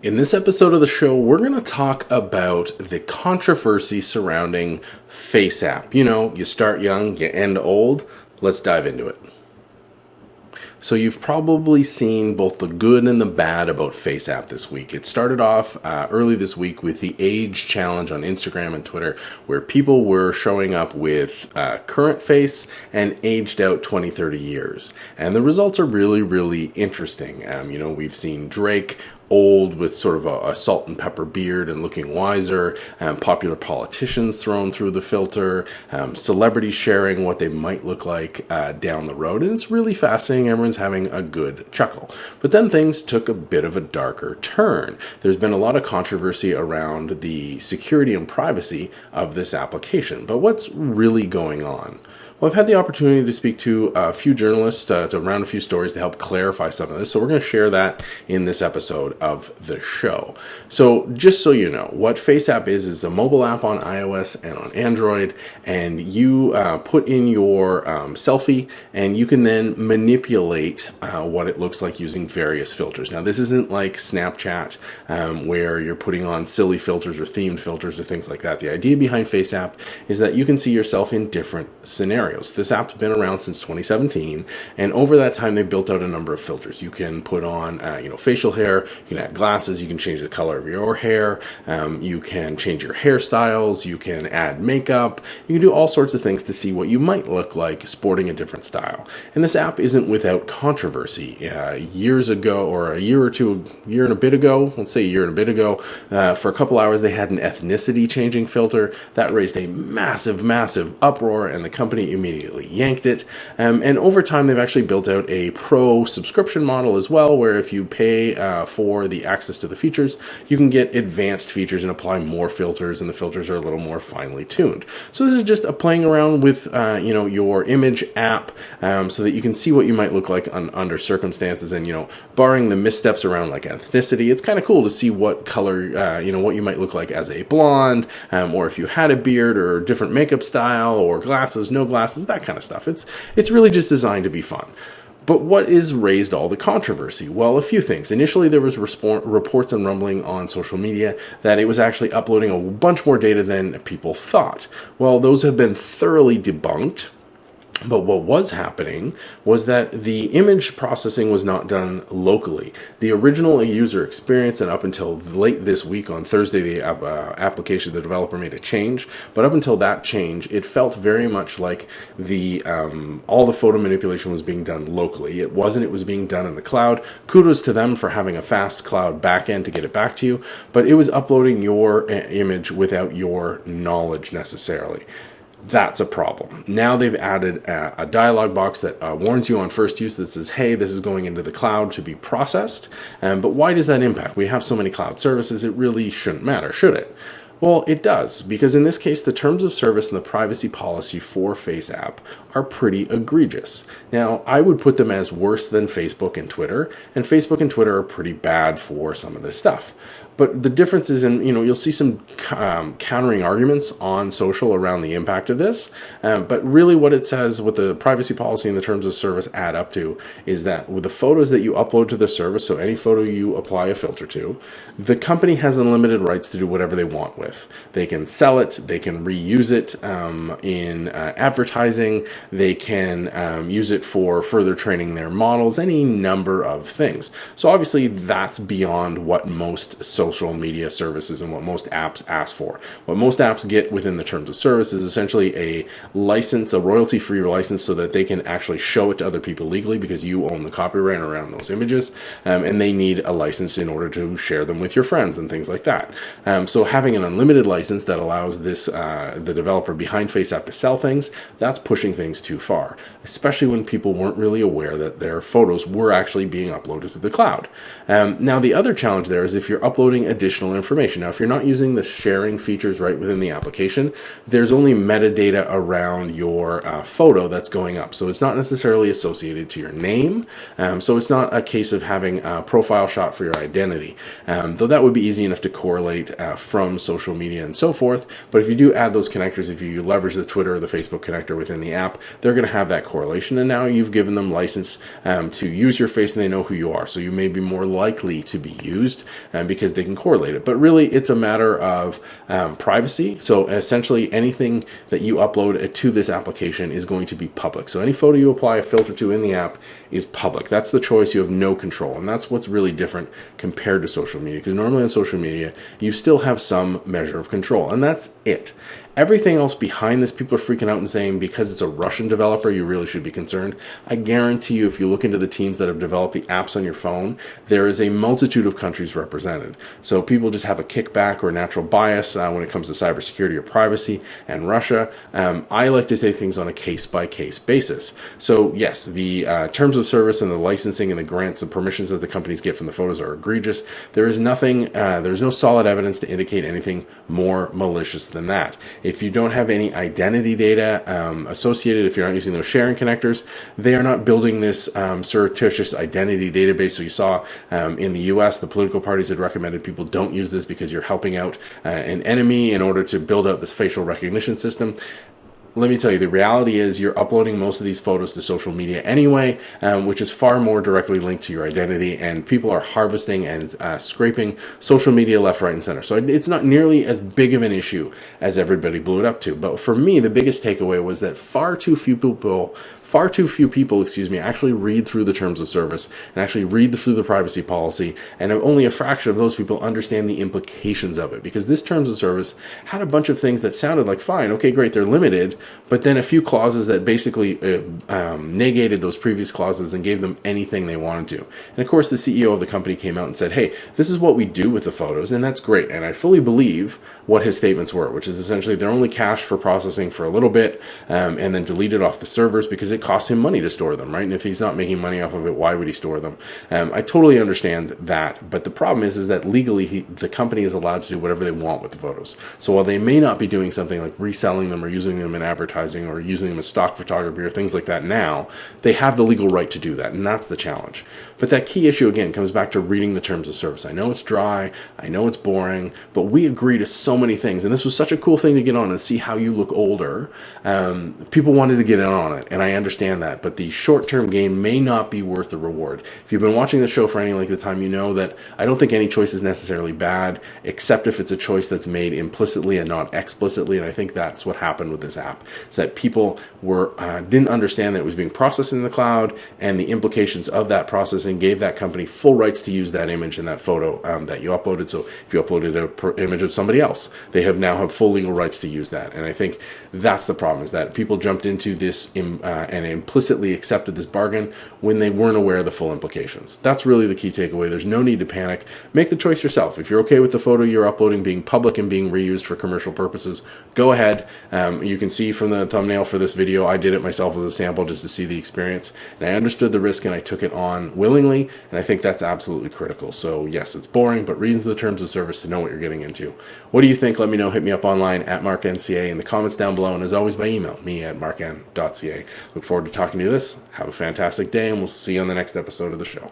In this episode of the show, we're going to talk about the controversy surrounding FaceApp. You know, you start young, you end old. Let's dive into it. So you've probably seen both the good and the bad about FaceApp this week. It started off early this week with the age challenge on Instagram and Twitter, where people were showing up with current face and aged out 20, 30 years. And the results are really, really interesting. We've seen Drake old with sort of a salt and pepper beard and looking wiser, popular politicians thrown through the filter, celebrities sharing what they might look like down the road, and it's really fascinating. Everyone's having a good chuckle. But then things took a bit of a darker turn. There's been a lot of controversy around the security and privacy of this application, but what's really going on? Well, I've had the opportunity to speak to a few journalists to round a few stories to help clarify some of this. So we're going to share that in this episode of the show. So just so you know, what FaceApp is a mobile app on iOS and on Android, and you put in your selfie, and you can then manipulate what it looks like using various filters. Now, this isn't like Snapchat where you're putting on silly filters or themed filters or things like that. The idea behind FaceApp is that you can see yourself in different scenarios. This app's been around since 2017, and over that time, they built out a number of filters. You can put on, facial hair. You can add glasses. You can change the color of your hair. You can change your hairstyles. You can add makeup. You can do all sorts of things to see what you might look like sporting a different style. And this app isn't without controversy. Years ago, or a year and a bit ago, for a couple hours, they had an ethnicity changing filter that raised a massive, massive uproar, and the company immediately yanked it. And over time, they've actually built out a pro subscription model as well, where if you pay for the access to the features, you can get advanced features and apply more filters, and the filters are a little more finely tuned. So this is just a playing around with your image app so that you can see what you might look like under circumstances. And barring the missteps around like ethnicity, it's kind of cool to see what color what you might look like as a blonde, or if you had a beard, or different makeup style, or glasses, no glasses, that kind of stuff. It's really just designed to be fun. But what is raised all the controversy? Well, a few things. Initially, there was reports and rumbling on social media that it was actually uploading a bunch more data than people thought. Well, those have been thoroughly debunked. But what was happening was that the image processing was not done locally. The original user experience, and up until late this week on Thursday, the application, the developer made a change. But up until that change, it felt very much like all the photo manipulation was being done locally. It wasn't. It was being done in the cloud. Kudos to them for having a fast cloud backend to get it back to you. But it was uploading your image without your knowledge necessarily. That's a problem. Now they've added a dialog box that warns you on first use that says, hey, this is going into the cloud to be processed. But why does that impact? We have so many cloud services, it really shouldn't matter, should it? Well, it does, because in this case, the terms of service and the privacy policy for FaceApp are pretty egregious. Now, I would put them as worse than Facebook and Twitter, and Facebook and Twitter are pretty bad for some of this stuff. But the difference is you'll see some countering arguments on social around the impact of this. But really what it says, what the privacy policy and the terms of service add up to, is that with the photos that you upload to the service, so any photo you apply a filter to, the company has unlimited rights to do whatever they want with. They can sell it, they can reuse it in advertising, they can use it for further training their models, any number of things. So obviously that's beyond what most social media services and what most apps ask for. What most apps get within the terms of service is essentially a license, a royalty-free license, so that they can actually show it to other people legally, because you own the copyright around those images, and they need a license in order to share them with your friends and things like that. So having an unlimited license that allows the developer behind FaceApp to sell things, that's pushing things too far, especially when people weren't really aware that their photos were actually being uploaded to the cloud. Now, the other challenge there is if you're uploading additional information. Now, if you're not using the sharing features right within the application, there's only metadata around your photo that's going up. So it's not necessarily associated to your name. So it's not a case of having a profile shot for your identity. Though that would be easy enough to correlate from social social media and so forth. But if you do add those connectors, if you leverage the Twitter or the Facebook connector within the app, they're going to have that correlation. And now you've given them license to use your face, and they know who you are. So you may be more likely to be used because they can correlate it. But really, it's a matter of privacy. So essentially, anything that you upload to this application is going to be public. So any photo you apply a filter to in the app is public. That's the choice. You have no control. And that's what's really different compared to social media. Because normally on social media, you still have some measure of control. And that's it. Everything else behind this, people are freaking out and saying because it's a Russian developer, you really should be concerned. I guarantee you, if you look into the teams that have developed the apps on your phone, there is a multitude of countries represented. So people just have a kickback or a natural bias when it comes to cybersecurity or privacy and Russia. I like to take things on a case-by-case basis. So yes, the terms of service and the licensing and the grants and permissions that the companies get from the photos are egregious. There is nothing, there's no solid evidence to indicate anything more malicious than that. If you don't have any identity data associated, if you're not using those sharing connectors, they are not building this surreptitious identity database. So you saw in the US, the political parties had recommended people don't use this because you're helping out an enemy in order to build out this facial recognition system. Let me tell you, the reality is you're uploading most of these photos to social media anyway, which is far more directly linked to your identity, and people are harvesting and scraping social media left, right, and center. So it's not nearly as big of an issue as everybody blew it up to. But for me, the biggest takeaway was that far too few people actually read through the terms of service and actually read through the privacy policy, and only a fraction of those people understand the implications of it, because this terms of service had a bunch of things that sounded like fine, okay, great, they're limited, but then a few clauses that basically negated those previous clauses and gave them anything they wanted to. And of course, the CEO of the company came out and said, hey, this is what we do with the photos, and that's great. And I fully believe what his statements were, which is essentially they're only cached for processing for a little bit and then deleted off the servers because it costs him money to store them, right? And if he's not making money off of it, why would he store them? I totally understand that, but the problem is that legally the company is allowed to do whatever they want with the photos. So while they may not be doing something like reselling them or using them in advertising or using them as stock photography or things like that now, they have the legal right to do that, and that's the challenge. But that key issue, again, comes back to reading the terms of service. I know it's dry, I know it's boring, but we agree to so many things, and this was such a cool thing to get on and see how you look older. People wanted to get in on it, and I understand that, but the short-term gain may not be worth the reward. If you've been watching the show for any length of time, you know that I don't think any choice is necessarily bad, except if it's a choice that's made implicitly and not explicitly, and I think that's what happened with this app, is that people didn't understand that it was being processed in the cloud, and the implications of that processing gave that company full rights to use that image and that photo that you uploaded. So if you uploaded an image of somebody else, they now have full legal rights to use that. And I think that's the problem, is that people jumped into this and implicitly accepted this bargain when they weren't aware of the full implications. That's really the key takeaway. There's no need to panic. Make the choice yourself. If you're okay with the photo you're uploading being public and being reused for commercial purposes, go ahead. You can see from the thumbnail for this video, I did it myself as a sample just to see the experience. And I understood the risk and I took it on willingly, and I think that's absolutely critical. So yes, it's boring, but read the terms of service to know what you're getting into. What do you think? Let me know. Hit me up online at MarkNCA in the comments down below, and as always by email, me at markn.ca. Look forward to talking to you this. Have a fantastic day, and we'll see you on the next episode of the show.